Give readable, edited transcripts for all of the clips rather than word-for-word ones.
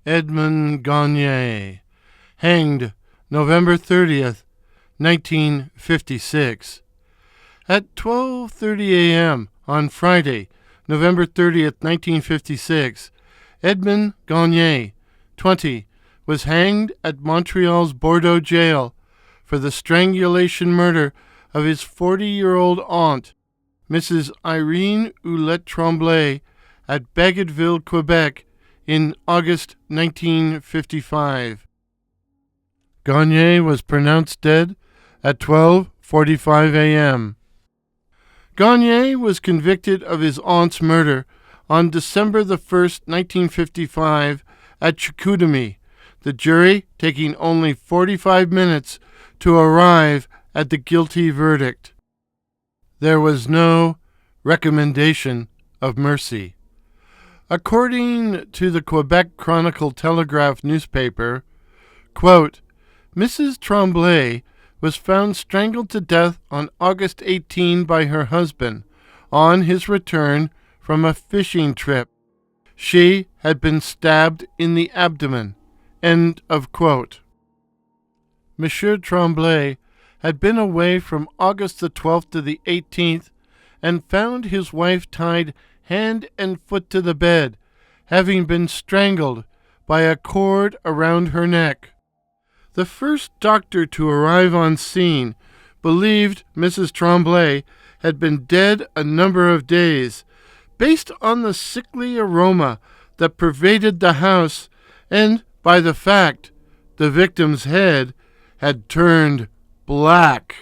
Edmond Gagne, hanged November 30th, 1956. At 12:30 a.m. on Friday, November 30th, 1956, Edmond Gagne, 20, was hanged at Montreal's Bordeaux jail for the strangulation murder of his 40-year-old aunt, Mrs. Irene Ouellette-Trembley, at Bagotville, Quebec, in August 1955. Gagne was pronounced dead at 12:45 a.m. Gagne was convicted of his aunt's murder on December 1st, 1955, at Chicoutimi, the jury taking only 45 minutes to arrive at the guilty verdict. There was no recommendation of mercy. According to the Quebec Chronicle-Telegraph newspaper, quote, Mrs. Tremblay was found strangled to death on August 18 by her husband on his return from a fishing trip. She had been stabbed in the abdomen. End of quote. Monsieur Tremblay had been away from August the 12th to the 18th and found his wife tied hand and foot to the bed, having been strangled by a cord around her neck. The first doctor to arrive on scene believed Mrs. Tremblay had been dead a number of days, based on the sickly aroma that pervaded the house and by the fact the victim's head had turned black.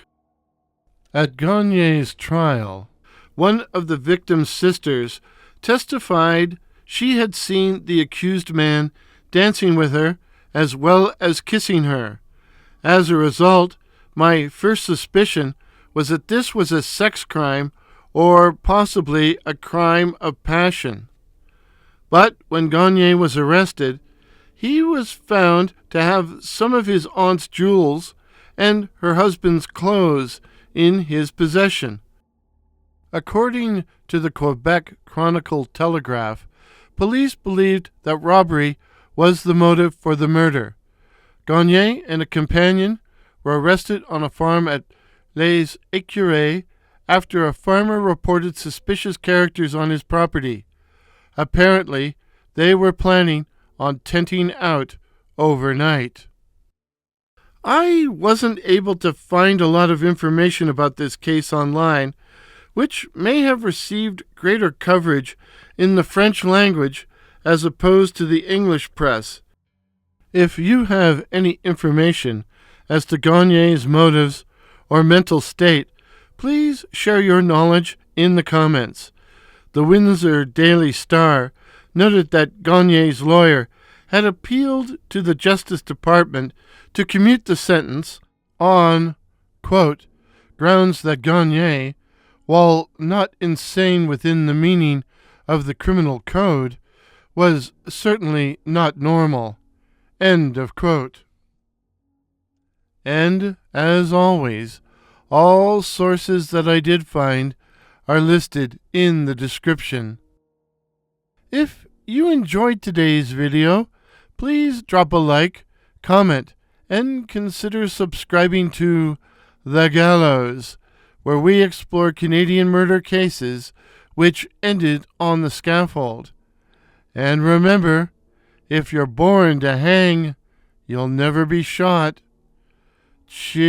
At Gagne's trial, one of the victim's sisters testified she had seen the accused man dancing with her as well as kissing her. As a result, my first suspicion was that this was a sex crime or possibly a crime of passion. But when Gagne was arrested, he was found to have some of his aunt's jewels and her husband's clothes in his possession. According to the Quebec Chronicle-Telegraph, police believed that robbery was the motive for the murder. Gagne and a companion were arrested on a farm at Les Écureuils after a farmer reported suspicious characters on his property. Apparently, they were planning on tenting out overnight. I wasn't able to find a lot of information about this case online, which may have received greater coverage in the French language as opposed to the English press. If you have any information as to Gagne's motives or mental state, please share your knowledge in the comments. The Windsor Daily Star noted that Gagne's lawyer had appealed to the Justice Department to commute the sentence on, quote, grounds that Gagne, while not insane within the meaning of the criminal code, was certainly not normal. End of quote. And, as always, all sources that I did find are listed in the description. If you enjoyed today's video, please drop a like, comment, and consider subscribing to The Gallows, where we explore Canadian murder cases which ended on the scaffold. And remember, if you're born to hang, you'll never be shot. Cheers.